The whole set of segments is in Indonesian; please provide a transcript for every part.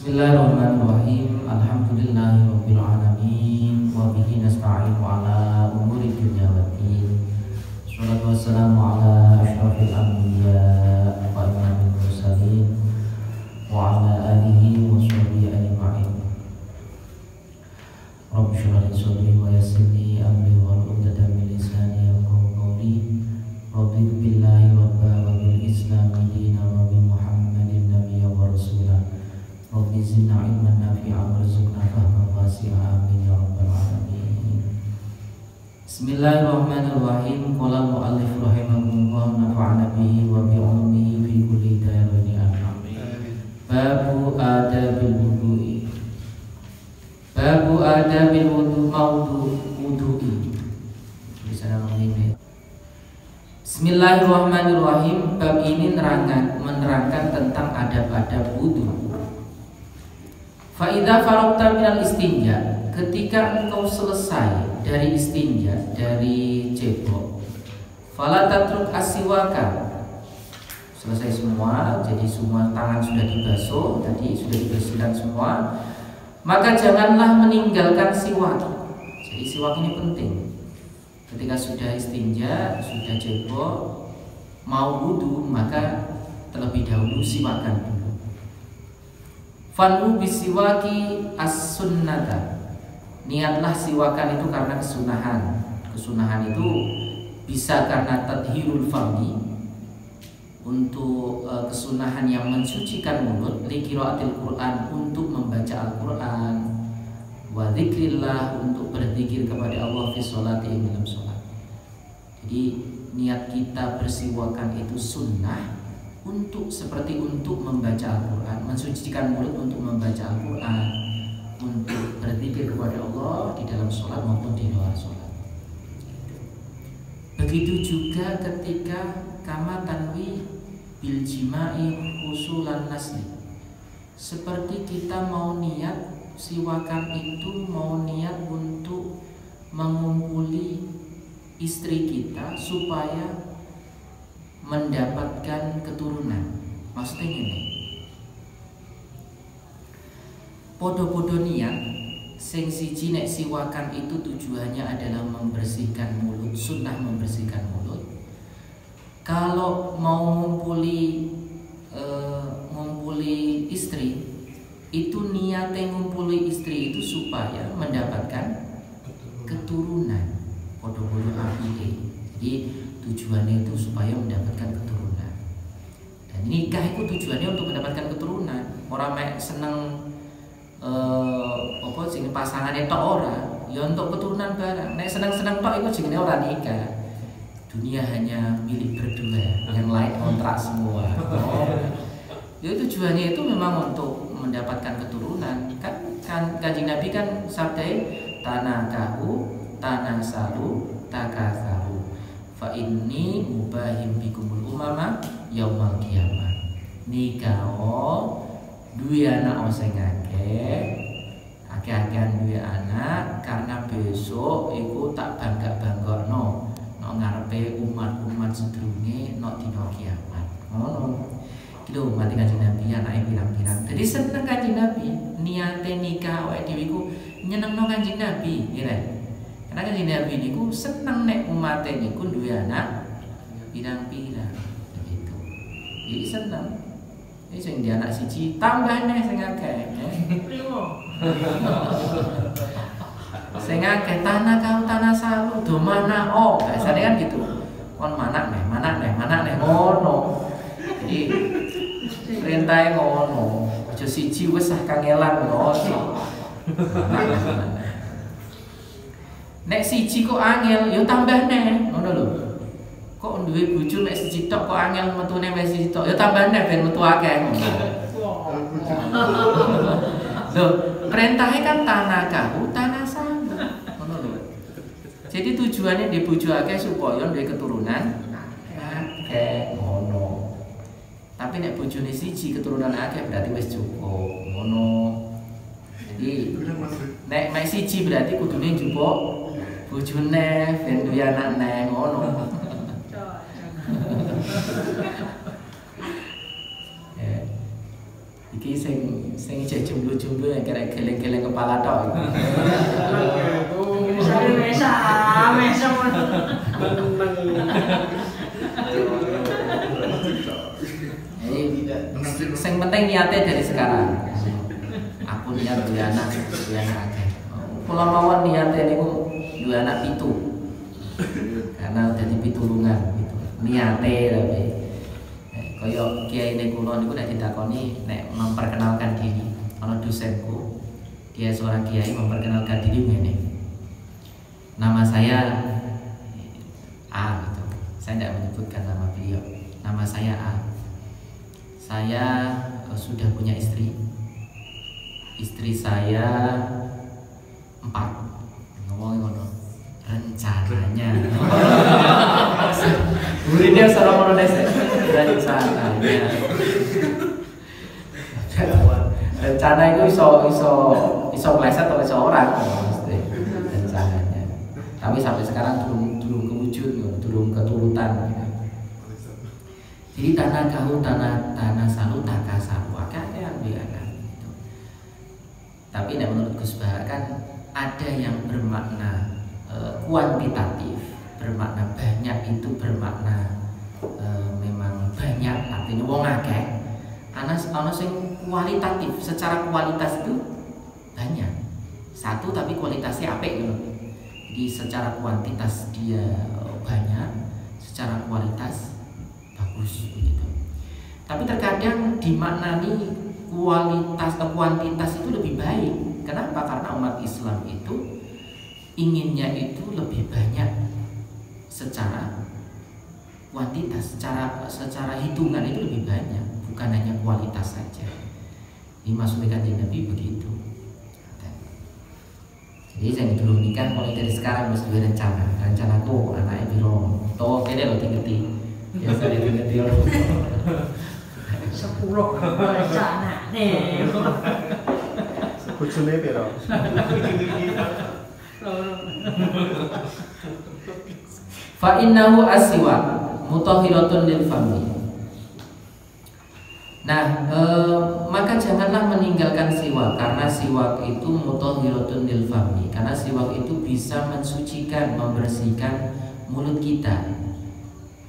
Bismillahirrahmanirrahim. Alhamdulillahirabbil alamin wa bihi nasta'inu ala umuri dunya waddin. Shallallahu wassalamu ala asyrafil anbiya wa imamil mursalin wa ala alihi wa sahbihi ajma'in. Rabbi shrah li sadri wa yassir li amri wahlul 'uqdatam min lisani yafqahu qawli. Raditu billahi rabban wa bil islami dinan wa bi Muhammadin nabiyyan wa rasulan. Rabbi zidna ilman nafi'an warzuqna fahman wasi'a amin ya rabbal alamin. Bismillahirrahmanirrahim. Qala al-mu'allif rahimahullah nafa'ana bihi wa bi ulumihi fi kulli darin amin. Babu adabil wudu'i. Babu adabil wudu'i. Bisa ini. Bismillahirrahmanirrahim. Bab ini menerangkan tentang adab-adab wudu. Fa'idha farokta minal istinja, ketika engkau selesai dari istinja, dari cebok, fala tatruk asiwaka, selesai semua, jadi semua tangan sudah dibasuh, tadi sudah dibersihkan semua, maka janganlah meninggalkan siwak. Jadi siwak ini penting. Ketika sudah istinja, sudah cebok, mau wudu, maka terlebih dahulu siwakan dulu. Fanhu bisiwaki as-sunnata. Niatlah siwakan itu karena kesunahan. Kesunahan itu bisa karena tadhirul fami, untuk kesunahan yang mensucikan mulut, li qiraatil Quran, untuk membaca Al-Quran, wa dzikrillah, untuk berzikir kepada Allah fi sholati, dalam sholat. Jadi niat kita bersiwakan itu sunnah, seperti untuk membaca Al-Quran, mensucikan mulut untuk membaca Al-Quran, untuk berzikir kepada Allah di dalam sholat maupun di luar sholat. Begitu juga ketika kama tanwi bil jima'i husulan nasli, seperti kita mau niat siwakan itu, mau niat untuk mengumpuli istri kita supaya mendapatkan keturunan. Maksudnya gini, podo-podo niat sing siji nek siwakan itu tujuannya adalah membersihkan mulut, sunnah membersihkan mulut. Kalau mau ngumpuli istri, itu niatnya ngumpuli istri itu supaya mendapatkan keturunan. Podo-podo apike. Jadi tujuannya itu supaya mendapatkan keturunan. Dan nikah itu tujuannya untuk mendapatkan keturunan. Orang mek seneng sing pasangannya tok ora, ya untuk keturunan barang. Nek seneng-seneng tok iku jenenge ora nikah. Dunia hanya milik berdua, yang lain kontrak semua. Ya tujuannya itu memang untuk mendapatkan keturunan. Kan Kanjeng Nabi kan sabdai tanakahu tanasalu takatsaru. Fa inni mubahim bikumul umama yaumal qiyamah. Nikah duwe anak sing akeh-akehan duwe anak, karena besok iku tak bangga-banggokno nek ngarepe umat-umat sedurunge nek dina kiamat. Ngono. Iki lho mati Kanjeng Nabi anake pirang-pirang. Jadi seneng Kanjeng Nabi, niate nikah awake dhewe iku nyenengno Kanjeng Nabi, nggih. Karena Kanjeng Nabi niku seneng nek umate niku duwe anak pirang-pirang begitu. Jadi seneng. Ini sing di anak siji tambah neh sing akeh. Sing akeh tanah kau tanah salu do mana biasane kan gitu. Kon mana neh ngono. Jadi perintahe ngono. Aja siji wis ah kangelan ngono. Nek siji kok angel, yo tambah neh, ngono lho. Kok duwe bojo nek siji tok kok angel metune wis siji tok, yo tambah neh ben metu akeh. Lho, perintahe kan tanakahu tanasalu. Ngono lho. Jadi tujuannya di bojo akeh supaya duwe keturunan akeh, ngono. Tapi nek bojone siji keturunan akeh berarti wis cukup, ngono. Jadi nek siji berarti kudune njupuk bojone ben duwe anak neh ngono. Iki sing sing jomblo-jomblo yang kira geleng-geleng kepala tok. Mesa. Sing penting niatnya dari sekarang. Aku niat duwe anak akeh. Kula mawon niate niku duwe anak 7. Karena dadi pitulungan gitu. Niate tapi kaya kiai kula niku nek ditakoni nek memperkenalkan diri, ana dosenku, dia seorang kiai memperkenalkan diri ngene. Nama saya A gitu. Saya tidak menyebutkan nama beliau. Nama saya A. Saya sudah punya istri. Istri saya 4. Ngomongin ngono. Rencananya. Muridnya seorang Indonesia. Rencananya. Rencana itu iso meleset atau iso orang. Rencananya. Tapi sampai sekarang belum kewujud, belum keturutan. Jadi tanah kau tanah salu taka salu akan biarkan. Tapi menurut Gus Bahar kan ada yang bermakna kuantitatif, bermakna banyak itu bermakna memang banyak artinya wong akeh. Ana sing kualitatif, secara kualitas itu banyak. Satu tapi kualitasnya apik gitu. Jadi secara kuantitas dia banyak, secara kualitas bagus begitu. Tapi terkadang dimaknani kuantitas itu lebih baik. Kenapa? Karena umat Islam itu inginnya itu lebih banyak secara kuantitas, secara hitungan itu lebih banyak, bukan hanya kualitas saja. Ini maksudnya kanjeng Nabi begitu. Jadi saya dulu nikah mulai dari sekarang mesti berencana. Rencanaku anaknya biro, toh kene lo tinggi. Biasa tinggi lo. 10 rencana nih. Bojone piro? Fa innahu aswak mutahhiratun lil fami. Nah, maka janganlah meninggalkan siwak karena siwak itu mutahhiratun lil fami. Karena siwak itu bisa mensucikan, membersihkan mulut kita.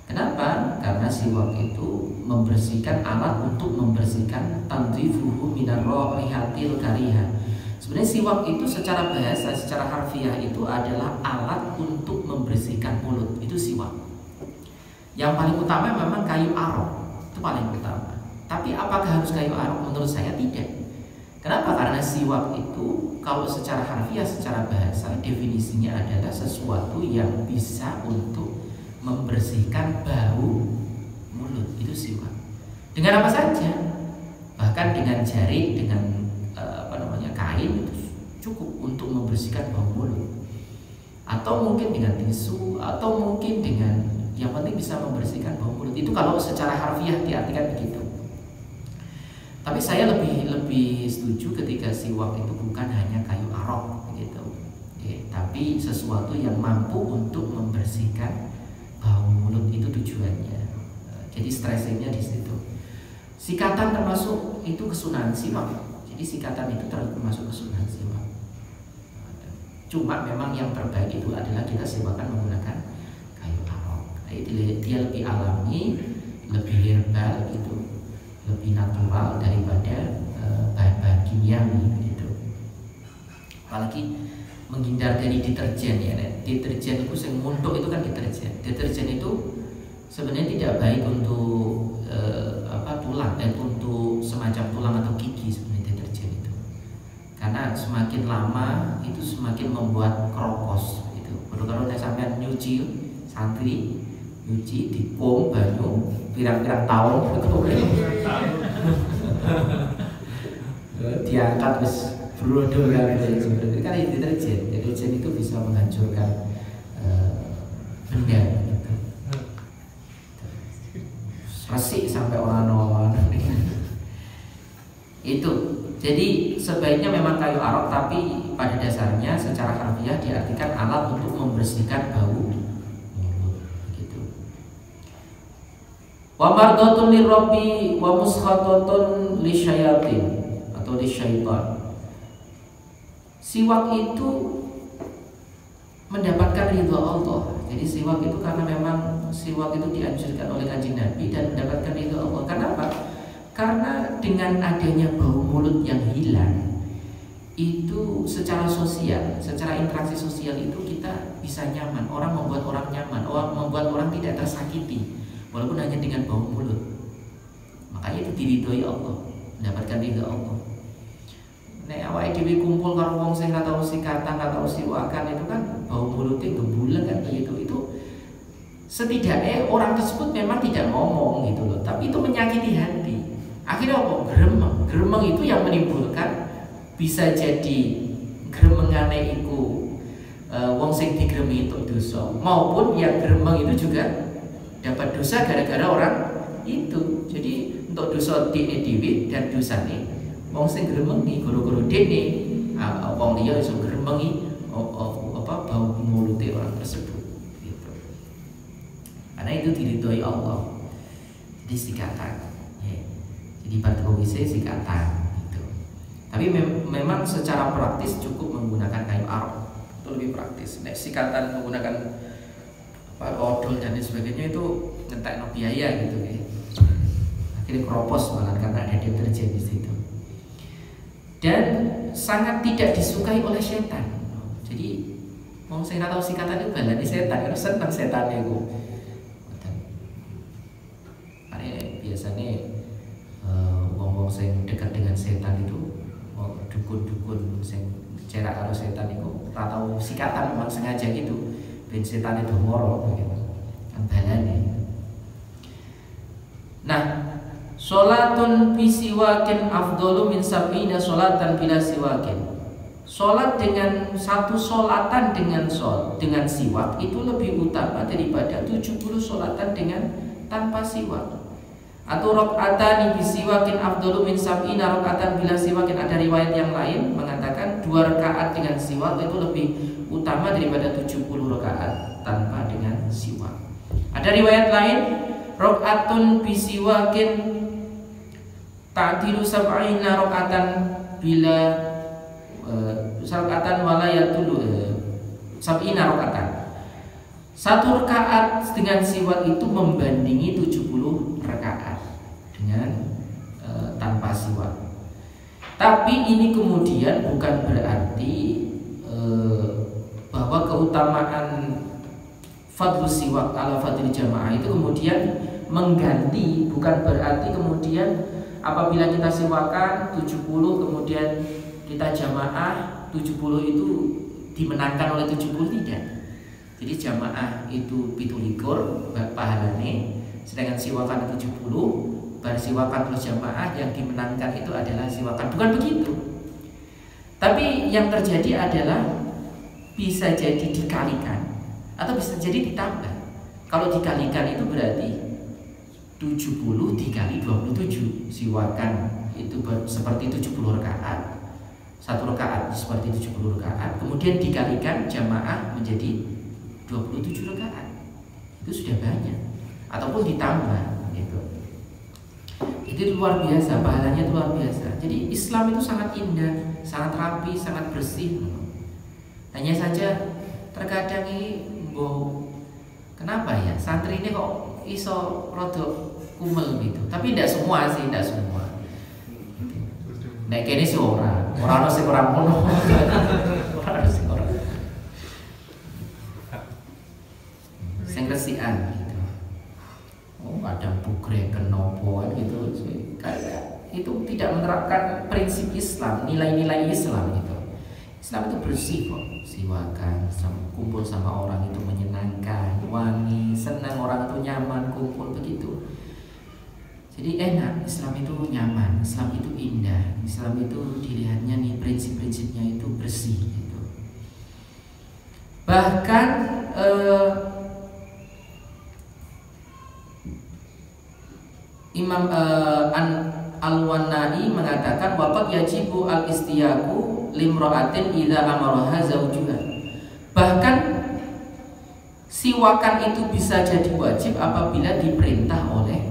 Kenapa? Karena siwak itu membersihkan, alat untuk membersihkan tanzifuhu minar raihatil karihah. Sebenarnya siwak itu secara bahasa, secara harfiah itu adalah alat untuk membersihkan mulut. Itu siwak. Yang paling utama memang kayu arok. Itu paling utama. Tapi apakah harus kayu arok? Menurut saya tidak. Kenapa? Karena siwak itu kalau secara harfiah, secara bahasa definisinya adalah sesuatu yang bisa untuk membersihkan bau mulut. Itu siwak. Dengan apa saja, bahkan dengan jari, dengan kain itu cukup untuk membersihkan bau mulut. Atau mungkin dengan tisu, atau mungkin dengan yang penting bisa membersihkan bau mulut. Itu kalau secara harfiah diartikan begitu. Tapi saya lebih setuju ketika siwak itu bukan hanya kayu arok gitu. Tapi sesuatu yang mampu untuk membersihkan bau mulut, itu tujuannya. Jadi stressingnya di situ. Sikatan termasuk itu kesunahan siwak. Jadi sikatan itu termasuk kesunahan siwak. Cuma memang yang terbaik itu adalah kita siwakan menggunakan kayu arok. Dia lebih alami, lebih herbal gitu, lebih natural daripada bahan-bahan kimiawi gitu. Apalagi menghindar dari deterjen ya. Deterjen itu yang muntuk itu kan deterjen. Deterjen itu sebenarnya tidak baik untuk tulang, untuk semacam tulang atau gigi sebenarnya deterjen itu. Karena semakin lama itu semakin membuat keropos gitu. Kalau sampai nyuci santri nyuci di pom banyu pirang-pirang tahun diangkat terus berodol kan sebenarnya kan deterjen itu bisa menghancurkan benda gitu. Resik sampai orang itu. Jadi sebaiknya memang kayu arok, tapi pada dasarnya secara harfiah diartikan alat untuk membersihkan bau mulut gitu. Wa mardatun lirabbi wa muskhatatun lisyayatin, atau atau oleh syaitan. Siwak itu mendapatkan ridho Allah. Jadi siwak itu karena memang siwak itu dianjurkan oleh Kanjeng Nabi dan mendapatkan ridho Allah. Kenapa? Karena dengan adanya bau mulut yang hilang, itu secara sosial, secara interaksi sosial itu kita bisa nyaman. Orang membuat orang nyaman, membuat orang tidak tersakiti, walaupun hanya dengan bau mulut. Makanya itu diridhoi Allah, mendapatkan ridho Allah. Nek awake dhewe kumpul karo wong sing ora tau sikatan, ora tau siwakan, itu kan bau mulutnya gembulen kan begitu. Itu setidaknya orang tersebut memang tidak ngomong gitu loh, tapi itu menyakiti hati. Akhirnya apa? Gremeng. Gremeng itu yang menimbulkan, bisa jadi gremengane iku wong sing digremi itu dosa, maupun yang gremeng itu juga dapat dosa gara-gara orang itu. Jadi untuk dosa dene dhewe dan dosane wong sing gremengi goro-goro dene, wong liya iso gremengi bau mulute orang tersebut gitu. Karena itu diridhoi Allah. Jadi sikatan. Ya. Jadi pada wise sikatan gitu. Tapi memang secara praktis cukup menggunakan kayu arok. Itu lebih praktis. Nek sikatan menggunakan odol dan sebagainya itu ngentekno biaya gitu ya. Akhirnya keropos malah karena ada deterjen di situ. Dan sangat tidak disukai oleh setan. Jadi wong sing ora tau sikatan itu balane setan, karena seneng setane iku. Biasanya wong-wong sing dekat dengan setan itu, dukun-dukun sing cerak karo setan itu ora tau sikatan, memang sengaja gitu. Ben setan itu moro gitu. Kan balane. Nah, sholatun bi siwakin afdalu min sab'ina sholatan bila siwakin. Sholat dengan satu sholatan dengan siwak itu lebih utama daripada 70 sholatan dengan tanpa siwak. Atau rakaatani bi siwakin afdalu min sab'ina rakaatan bila siwakin. Ada riwayat yang lain mengatakan 2 rakaat dengan siwak itu lebih utama daripada 70 rakaat tanpa dengan siwak. Ada riwayat lain, rakaatun bi siwakin ta'dilu sab'ina rakaatan bila rakaatan walayatul sab'ina rakaatan. 1 rakaat dengan siwak itu membandingi 70 rakaat dengan tanpa siwak. Tapi ini kemudian bukan berarti bahwa keutamaan fadlus siwak ala fadlil jamaah itu kemudian mengganti, bukan berarti kemudian apabila kita siwakan 70 kemudian kita jamaah 70 itu dimenangkan oleh 70, tidak. Jadi jamaah itu 17 pahalane, sedangkan siwakan 70, bar siwakan plus jamaah yang dimenangkan itu adalah siwakan. Bukan begitu. Tapi yang terjadi adalah bisa jadi dikalikan atau bisa jadi ditambah. Kalau dikalikan itu berarti 70 dikali 27, siwakan itu seperti 70 rakaat. 1 rakaat seperti 70 rakaat, kemudian dikalikan jamaah menjadi 27 rakaat. Itu sudah banyak. Ataupun ditambah gitu. Itu luar biasa, pahalanya itu luar biasa. Jadi Islam itu sangat indah, sangat rapi, sangat bersih. Hanya saja terkadang ini kenapa ya santri ini kok iso rodok kumel gitu. Tapi tidak semua sih, tidak semua. Nek kene sih ora ono sing ora ngono. Ora ono sing ora. Sing resikan gitu. Oh, ada bugreken nopo gitu. Kayak itu tidak menerapkan prinsip Islam, nilai-nilai Islam gitu. Islam itu bersih kok, siwakan, kumpul sama orang itu menyenangkan, wangi, senang, orang itu nyaman kumpul begitu. Jadi enak, Islam itu nyaman, Islam itu indah, Islam itu dilihatnya nih prinsip-prinsipnya itu bersih gitu. Bahkan Imam Al-Wanai mengatakan waqad yajibu al-istiyaku limra'atin idza amaraha zawjuha. Bahkan siwakan itu bisa jadi wajib apabila diperintah oleh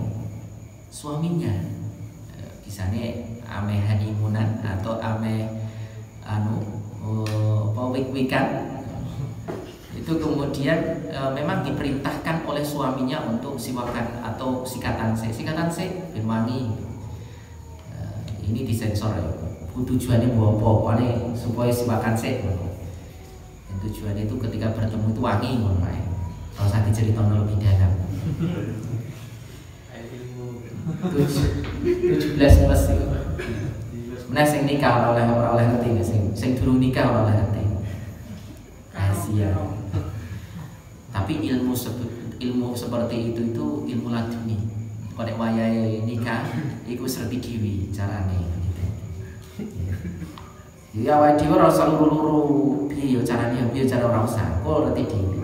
suaminya. Misalnya ame honeymoon-an atau ame wik-wikan, itu kemudian memang diperintahkan oleh suaminya untuk siwakan atau sikatan se ben wangi. Ini disensor ya. Tujuannya buat pokoknya supaya siwakan se. Tujuannya itu ketika bertemu itu wangi, kalau usah diceritakan lebih dalam. 17 plus itu. Mana sing nikah oleh ngerti nggak sing durung nikah oleh ngerti. Rahasia. Tapi ilmu seperti itu ilmu laduni. Pada wayahe nikah, iku serti dewi carane gitu. Jadi awal dewi rasa luru piye carane piye cara ora usah. Kok ngerti dewi.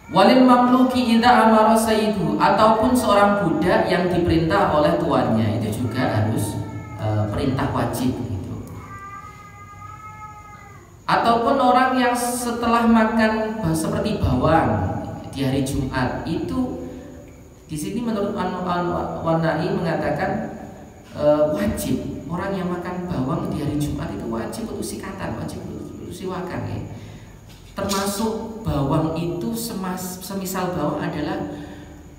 Walil mamluki idza amara sayyidu, ataupun seorang budak yang diperintah oleh tuannya itu juga harus perintah wajib gitu. Ataupun orang yang setelah makan seperti bawang di hari Jumat itu, di sini menurut Wanai mengatakan wajib orang yang makan bawang di hari Jumat itu wajib untuk sikatan, wajib untuk siwakan ya. Termasuk bawang itu semisal bawang adalah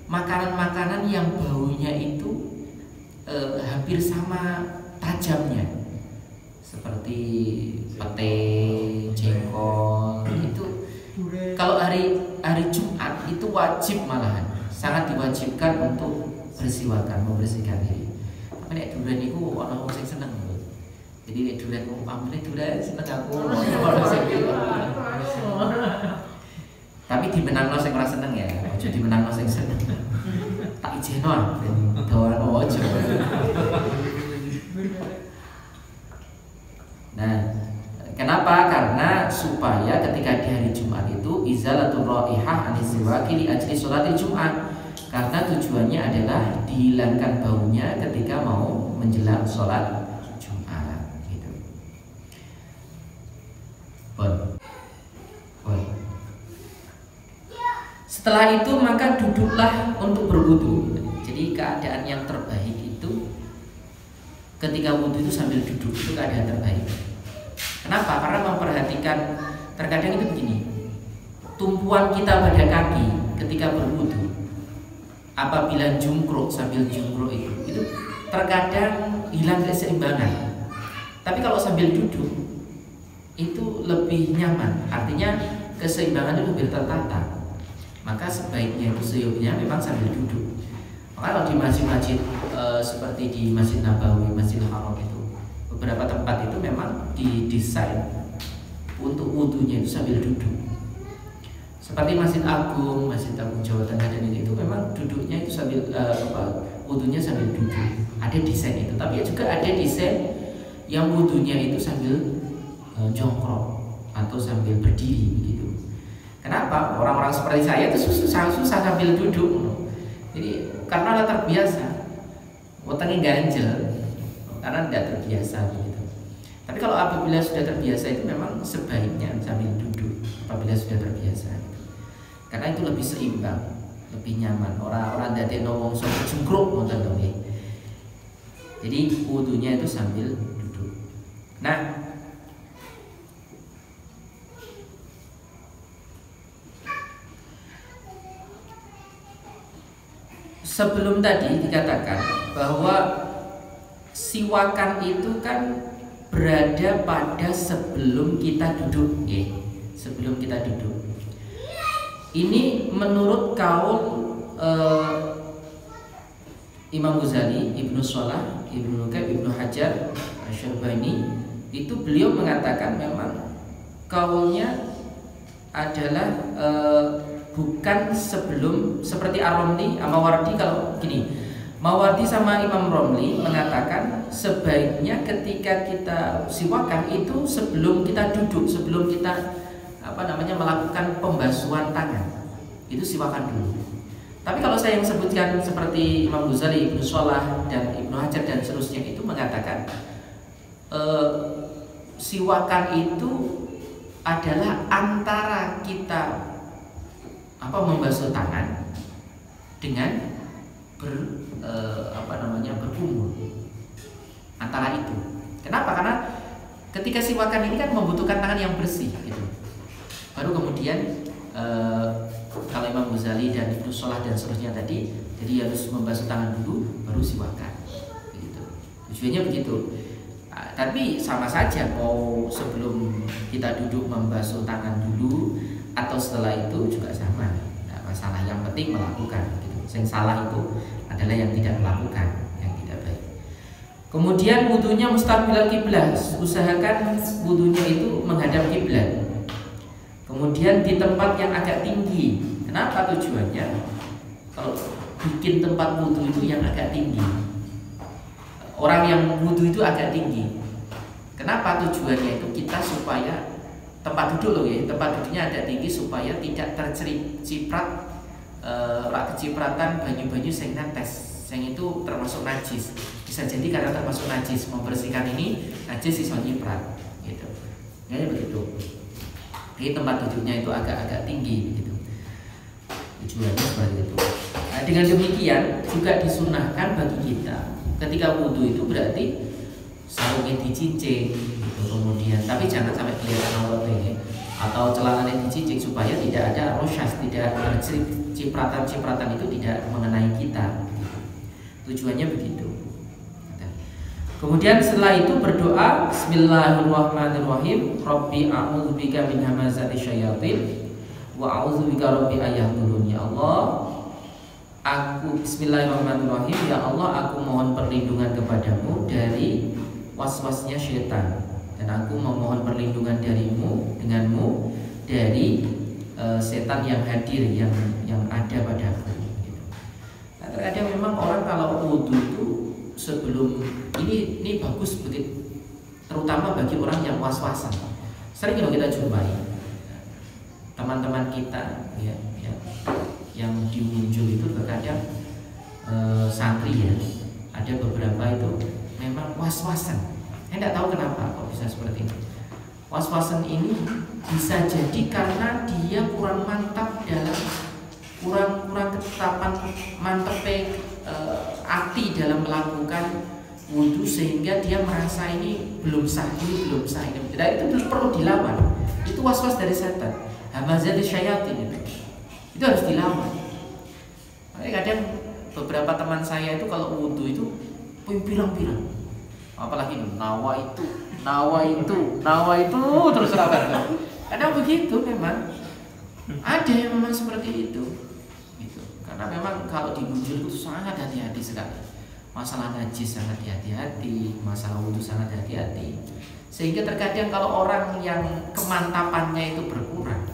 makanan-makanan yang baunya itu hampir sama tajamnya, seperti pete, jengkol itu. Kalau hari Jumat itu wajib, malahan sangat diwajibkan untuk membersihkan diri. Tapi nek durian itu ana wong sing seneng. Jadi nek durian pamane durian seneng aku. Tapi dimenangno sing ora seneng ya, aja dimenangno sing seneng. Tak ijeno doan ojo. Nah, kenapa? Karena supaya ketika di hari Jumat itu izalatul raihah anis siwaki li ajli sholatil Jumat. Karena tujuannya adalah dihilangkan baunya ketika mau menjelang sholat Jumat gitu. Setelah itu maka duduklah untuk berwudu. Jadi keadaan yang terbaik itu ketika wudu itu sambil duduk, itu keadaan terbaik. Kenapa? Karena memperhatikan, terkadang itu begini, tumpuan kita pada kaki ketika berwudu, apabila jungkruk sambil jungkruk itu terkadang hilang keseimbangan. Tapi kalau sambil duduk itu lebih nyaman, artinya keseimbangan itu lebih tertata. Maka sebaiknya itu seyuknya memang sambil duduk. Maka kalau di masjid-masjid seperti di Masjid Nabawi, Masjidil Haram itu, beberapa tempat itu memang didesain untuk wudunya itu sambil duduk. Seperti Masjid Agung Jawa Tengah dan itu memang duduknya itu sambil wudunya sambil duduk. Ada desain itu, tapi juga ada desain yang wudunya itu sambil jongkrok atau sambil berdiri begitu. Kenapa? Orang-orang seperti saya itu susah sambil duduk. Jadi karena terbiasa, wetenge ganjel karena tidak terbiasa begitu. Tapi kalau apabila sudah terbiasa itu memang sebaiknya sambil duduk apabila sudah terbiasa. Karena itu lebih seimbang, lebih nyaman. Orang-orang dadekno wong sok jungkruk ngoten to nggih. Jadi wudunya itu sambil duduk. Nah, sebelum tadi dikatakan bahwa siwakan itu kan berada pada sebelum kita duduk, sebelum kita duduk. Ini menurut kaul Imam Ghazali, Ibnu Shalah, Ibnu Qayyim, Ibnu Hajar, Asy-Syarbani, itu beliau mengatakan memang kaulnya adalah bukan sebelum, seperti Ar-Romli sama Mawardi. Kalau gini, Mawardi sama Imam Romli mengatakan sebaiknya ketika kita siwakan itu sebelum kita duduk, sebelum kita melakukan pembasuhan tangan, itu siwakan dulu. Tapi kalau saya yang sebutkan seperti Imam Ghazali, Ibnu Shalah, dan Ibnu Hajar dan seterusnya itu mengatakan siwakan itu adalah antara kita membasuh tangan dengan berkumpul antara itu. Kenapa? Karena ketika siwakan ini kan membutuhkan tangan yang bersih gitu. Baru kemudian kalau Imam Ghazali dan Ibnu Shalah dan seterusnya tadi, jadi harus membasuh tangan dulu baru siwakan begitu. Tujuannya begitu. Tapi sama saja mau sebelum kita duduk membasuh tangan dulu atau setelah itu juga sama. Tidak masalah, yang penting melakukan gitu. Yang salah itu adalah yang tidak melakukan, yang tidak baik. Kemudian wudunya mustaqbilal kiblat, usahakan wudunya itu menghadap kiblat. Kemudian di tempat yang agak tinggi. Kenapa tujuannya? Kalau bikin tempat wudu itu yang agak tinggi, orang yang wudu itu agak tinggi. Kenapa tujuannya itu? Kita supaya tempat duduk loh ya, tempat duduknya agak tinggi supaya tidak terciprat kecipratan banyu-banyu sing netes, yang itu termasuk najis. Bisa jadi karena termasuk najis, membersihkan ini najis iso nyiprat gitu. Ya begitu. Jadi tempat duduknya itu agak tinggi gitu. Tujuannya seperti itu. Nah, dengan demikian juga disunahkan bagi kita ketika wudu itu berarti sarungnya dicincing gitu, kemudian tapi jangan sampai kelihatan auratnya atau celananya dicincing supaya tidak ada rosyas, tidak ada cipratan-cipratan itu tidak mengenai kita. Tujuannya begitu. Kemudian setelah itu berdoa Bismillahirrahmanirrahim, Rabbi a'udzubika min hamazati syayatin wa a'udzubika rabbi ayahdurun. Ya Allah, aku Bismillahirrahmanirrahim, ya Allah, aku mohon perlindungan kepadamu dari waswasnya syaitan, dan aku memohon perlindungan denganmu dari setan yang hadir, yang ada padaku. Nah, terkadang memang orang kalau wudu itu sebelum ini bagus begitu, terutama bagi orang yang was-wasan. Sering kalau kita jumpai teman-teman kita yang di muncul itu terkadang santri ya, ada beberapa itu memang was-wasan. Saya tidak tahu kenapa kok bisa seperti ini. Was-wasan ini bisa jadi karena dia kurang mantap dalam kurang ketetapan hati dalam melakukan wudu, sehingga dia merasa ini belum sah ini. Dan itu perlu dilawan. Itu was-was dari setan. Hamazati syayatin itu harus dilawan. Makanya kadang beberapa teman saya itu kalau wudu itu pirang-pirang, apalagi nawa itu terus rapat. Kadang begitu memang ada yang memang seperti itu gitu. Karena memang kalau di bujur itu sangat hati-hati sekali. Masalah najis sangat hati-hati, masalah wudu sangat hati-hati. Sehingga terkadang kalau orang yang kemantapannya itu berkurang,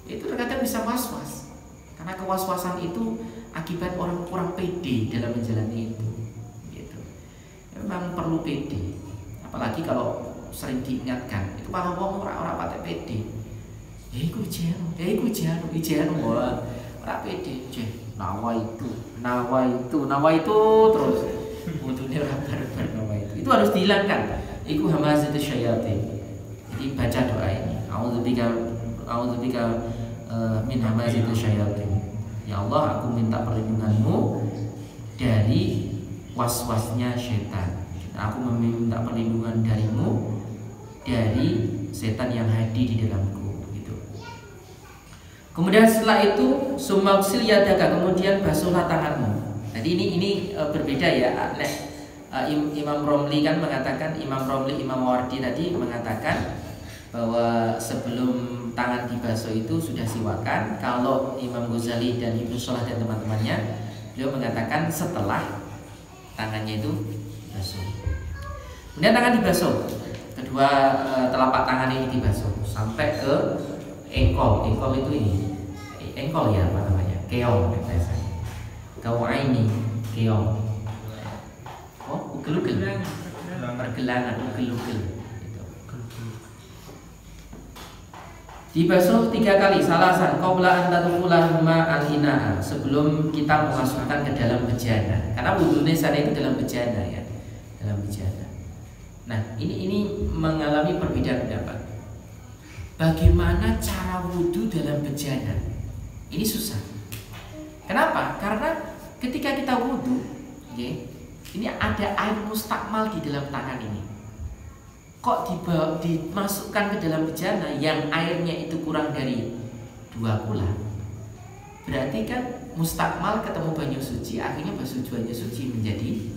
itu terkadang bisa was-was. Karena kewaswasan itu akibat orang kurang pede dalam menjalani itu. Memang perlu pede, apalagi kalau sering diingatkan. Itu para wong orang patek pede. Iku ijeno, ora pede, nawa itu terus. Wudune ora barbar nawa itu. Itu harus dihilangkan. Iku hamazatu syayatin. Jadi baca doa ini. A'udzubika min hamazati syayatin. Ya Allah, aku minta perlindunganmu dari was-wasnya syaitan. Aku meminta perlindungan darimu dari setan yang hadir di dalamku gitu. Kemudian setelah itu sumaksil yadaka, kemudian basuhlah tanganmu. Jadi ini berbeda ya. Imam Romli kan mengatakan, Imam Mawardi tadi mengatakan bahwa sebelum tangan dibasuh itu sudah siwakan. Kalau Imam Ghazali dan Ibnu Shalah dan teman-temannya, beliau mengatakan setelah tangannya itu dibasuh. Kemudian tangan dibasuh, kedua telapak tangan ini dibasuh sampai ke engkol. Engkol itu ini, engkol ya apa namanya? Keong biasanya. Kawaini, keong. Oh, ugel-ugel. Pergelangan, ugel-ugel. Dibasuh 3 kali, salasan qabla an tadkhula ma'al-inaa, sebelum kita memasukkan ke dalam bejana. Karena wudunya sana itu dalam bejana ya, dalam bejana. Nah, ini mengalami perbedaan pendapat. Bagaimana cara wudu dalam bejana? Ini susah. Kenapa? Karena ketika kita wudhu, ini ada air mustakmal di dalam tangan ini. Kok dimasukkan ke dalam bejana yang airnya itu kurang dari 2 kula? Berarti kan mustakmal ketemu banyu suci, akhirnya banyu suci menjadi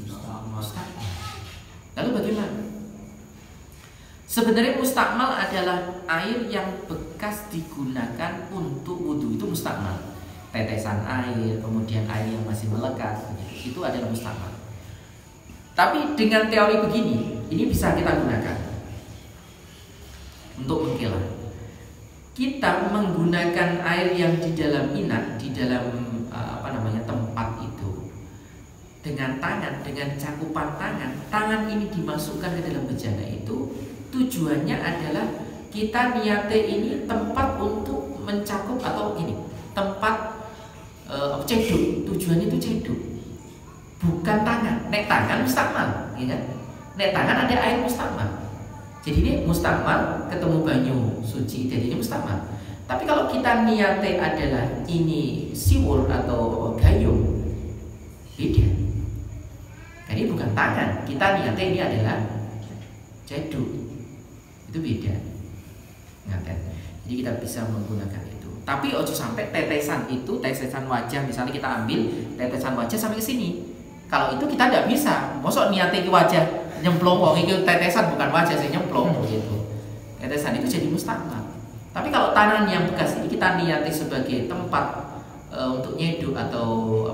mustakmal. Lalu bagaimana? Sebenarnya mustakmal adalah air yang bekas digunakan untuk wudhu, itu mustakmal. Tetesan air, kemudian air yang masih melekat, itu adalah mustakmal. Tapi dengan teori begini, ini bisa kita gunakan untuk mengkilah. Kita menggunakan air yang di dalam inak, di dalam tempat itu, dengan tangan, dengan cakupan tangan ini dimasukkan ke dalam bejana itu. Tujuannya adalah kita niate ini tempat untuk mencakup atau gini, tempat ceduk. Tujuannya itu ceduk, bukan tangan. Nek tangan mustakmal, ya kan? Nek tangan ada air mustakmal. Jadi ini mustakmal ketemu banyu suci, jadi ini mustakmal. Tapi kalau kita niate adalah ini siwur atau gayung, beda. Jadi bukan tangan, kita niate ini adalah ceduk. Itu beda. Ngaten. Jadi kita bisa menggunakan itu. Tapi ojo sampai tetesan itu, tetesan wajah, misalnya kita ambil tetesan wajah sampai ke sini. Kalau itu kita tidak bisa. Mosok niate ke wajah nyemplung, wong itu tetesan bukan wajah, saya nyemplung gitu. Tetesan itu jadi mustakmal. Tapi kalau tangan yang bekas ini kita niati sebagai tempat untuk nyeduk atau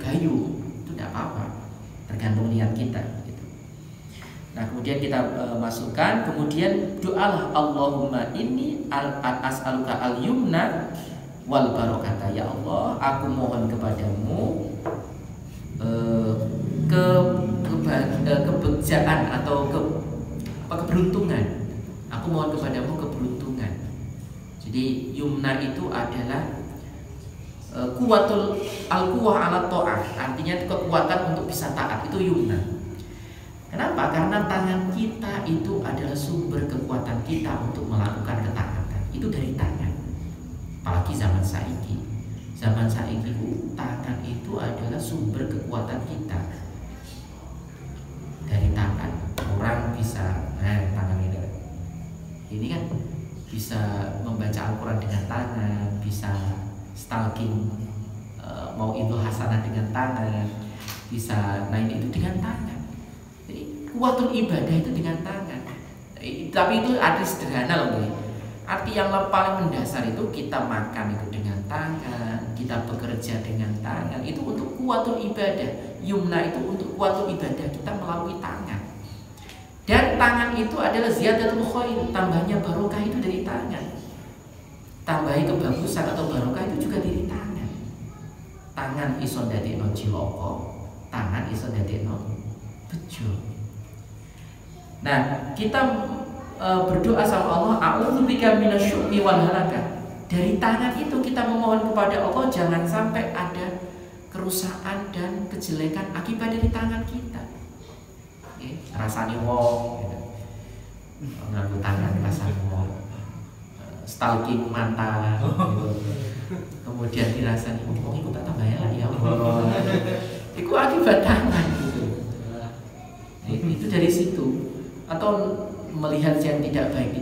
gayu, itu tidak apa-apa. Tergantung niat kita. Nah, kemudian kita masukkan, kemudian doalah Allahumma inni as'aluka al-yumna wal barakata. Ya Allah, aku mohon kepadamu kebegjaan atau keberuntungan. Aku mohon kepadamu keberuntungan. Jadi yumna itu adalah kuwatul al-quwah ala ta'ah, artinya kekuatan untuk bisa taat, itu yumna. Kenapa? Karena tangan kita itu adalah sumber kekuatan kita untuk melakukan ketaatan. Itu dari tangan. Apalagi zaman saiki. Zaman saiki tangan itu adalah sumber kekuatan kita. Dari tangan orang bisa, tangan ini kan bisa membaca Al-Quran dengan tangan, bisa stalking, mau itu hasanah dengan tangan, bisa itu dengan tangan. Kuatul ibadah itu dengan tangan. Tapi itu arti sederhana loh, arti yang paling mendasar itu kita makan itu dengan tangan, kita bekerja dengan tangan. Itu untuk kuatul ibadah. Yumna itu untuk kuatul ibadah kita melalui tangan. Dan tangan itu adalah ziyadatul khair, tambahnya barokah itu dari tangan. Tambahi kebagusan atau barokah itu juga dari tangan. Tangan iso dadekno cilaka, tangan iso dadekno bejo. Nah, kita berdoa sama Allah, a'udzubika minasyu'i wal halakah. Dari tangan itu kita memohon kepada Allah jangan sampai ada kerusakan dan kejelekan akibat dari tangan kita. Rasani wong gitu. Nganggo tangan rasani wong. Stalking mantan gitu. Kemudian dirasani wong iku tak tambah elek ya Allah. Iku akibat tangan gitu. Itu dari situ. Atau melihat yang tidak baik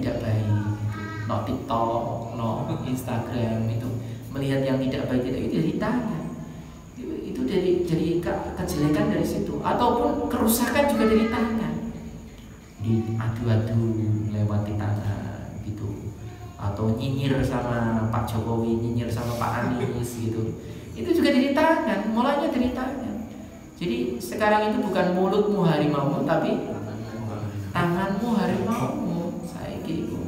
no TikTok, no Instagram, itu melihat yang tidak baik itu dari tangan. Itu dari kejelekan dari situ, ataupun kerusakan juga dari tangan. Di adu-adu lewati tangan gitu, atau nyinyir sama Pak Jokowi, nyinyir sama Pak Anies gitu. Itu juga dari tangan, mulanya dari tangan. Jadi sekarang itu bukan mulutmu harimaumu, tapi tanganmu harimaumu. Saiki iku.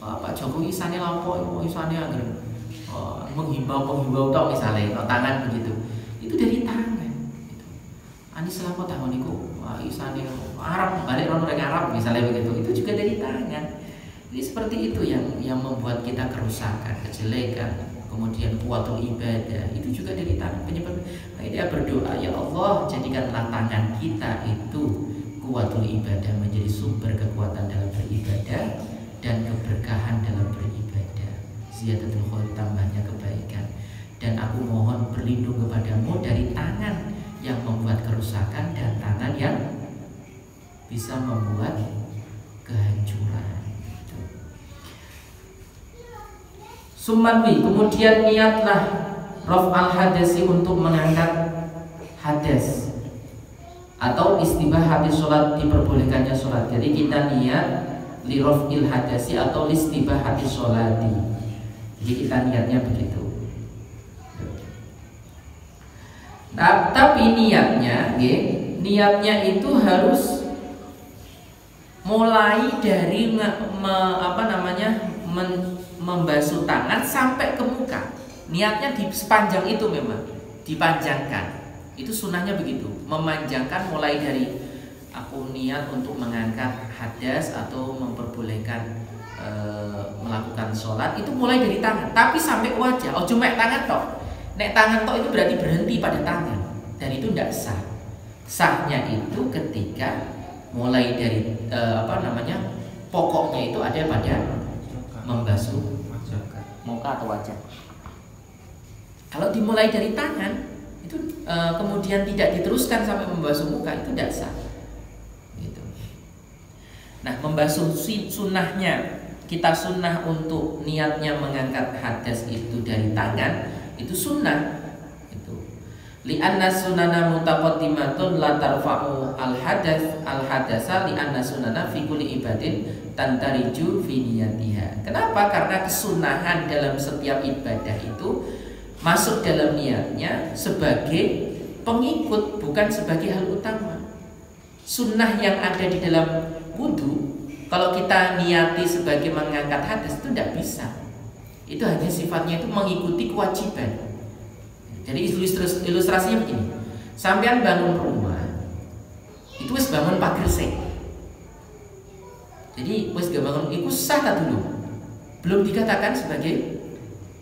Wah, Pak Jokowi isane lampau, isane angger menghimbau tok misalnya, tangan begitu. Itu dari tangan. Gitu. Anies lampau tahun niku, wah isane Arab balik orang Arab misalnya begitu. Itu juga dari tangan. Jadi seperti itu yang membuat kita kerusakan, kejelekan, kemudian kuatul ibadah itu juga dari tangan penyebab. Nah, dia berdoa, ya Allah jadikanlah tangan kita itu kuatul ibadah, menjadi sumber kekuatan dalam beribadah dan keberkahan dalam beribadah. Ziyadatul khair, tambahnya kebaikan. dan aku mohon berlindung kepadamu dari tangan yang membuat kerusakan dan tangan yang bisa membuat kehancuran. Sumanwi, kemudian niatlah raf'al hadasi, untuk mengangkat hadas, atau istibah hadis sholat, diperbolehkannya sholat. Jadi kita niat li raf'il hadasi atau istibah hadis sholati. Jadi kita niatnya begitu. Nah, tapi niatnya itu harus mulai dari membasuh tangan sampai ke muka. Niatnya di sepanjang itu, memang dipanjangkan. Itu sunnahnya begitu, memanjangkan mulai dari aku niat untuk mengangkat hadas atau memperbolehkan melakukan sholat, itu mulai dari tangan tapi sampai wajah. Oh, cuma tangan tok. Nek tangan tok itu berarti berhenti pada tangan, dan itu tidak sah. Sahnya itu ketika mulai dari pokoknya itu ada pada membasuh muka atau wajah. Kalau dimulai dari tangan itu kemudian tidak diteruskan sampai membasuh muka, itu tidak sah. Gitu. Nah, membasuh sunnahnya, kita sunnah untuk niatnya mengangkat hadas itu dari tangan, itu sunnah. Itu li'anna sunana mutaqaddimatun la tarfa'u al-hadasa li'anna sunana fi kulli ibadin tantariju fi niyatiha. Kenapa? Karena kesunahan dalam setiap ibadah itu masuk dalam niatnya sebagai pengikut, bukan sebagai hal utama. Sunnah yang ada di dalam wudu, kalau kita niati sebagai mengangkat hadas, itu tidak bisa. Itu hanya sifatnya itu mengikuti kewajiban. Jadi ilustrasinya begini. Sampean bangun rumah, itu wis bangun pagar sih. Jadi wis bangun itu sah tak dulu. Belum dikatakan sebagai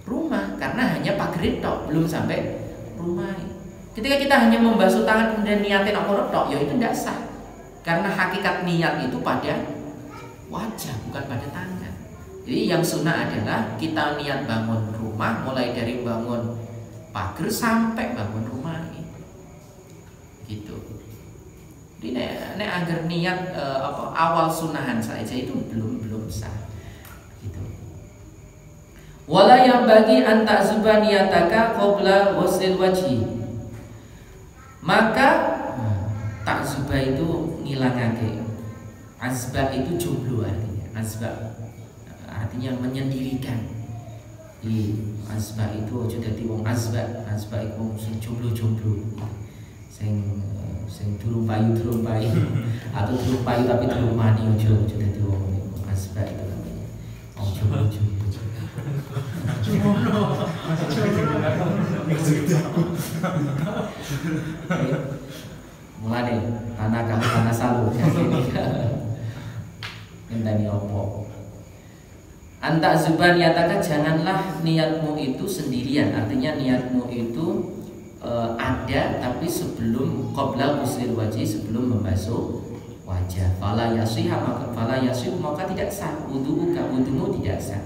rumah karena hanya pagar tok, belum sampai rumah. Ketika kita hanya membasuh tangan kemudian niatin apa tok, ya itu tidak sah. Karena hakikat niat itu pada wajah, bukan pada tangan. Jadi yang sunnah adalah kita niat bangun rumah, mulai dari bangun pagar sampai bangun rumah gitu. Jadi nek agar niat awal sunnahan saja itu belum sah gitu. Wala yang bagi anta zuba niyataka qabla ghuslil wajhi. Maka takzuba itu ngilangake. Azba itu jomblo artinya. Azba artinya menyendirikan. Azba itu aja dadi wong azba. Azba iku wong sing jomblo-jomblo. Sing durung payu atau durung payu tapi durung mani aja dadi wong niku. Azba itu namanya. Wong jomblo-jomblo. Mulane tanah kamu tanah salu ngenteni opo. Anta zuban yataka, janganlah niatmu itu sendirian. Artinya niatmu itu ada tapi sebelum qabla ghusl wajhi, sebelum membasuh wajah. Fala yasih maka tidak sah wudu'uka, wudumu tidak sah.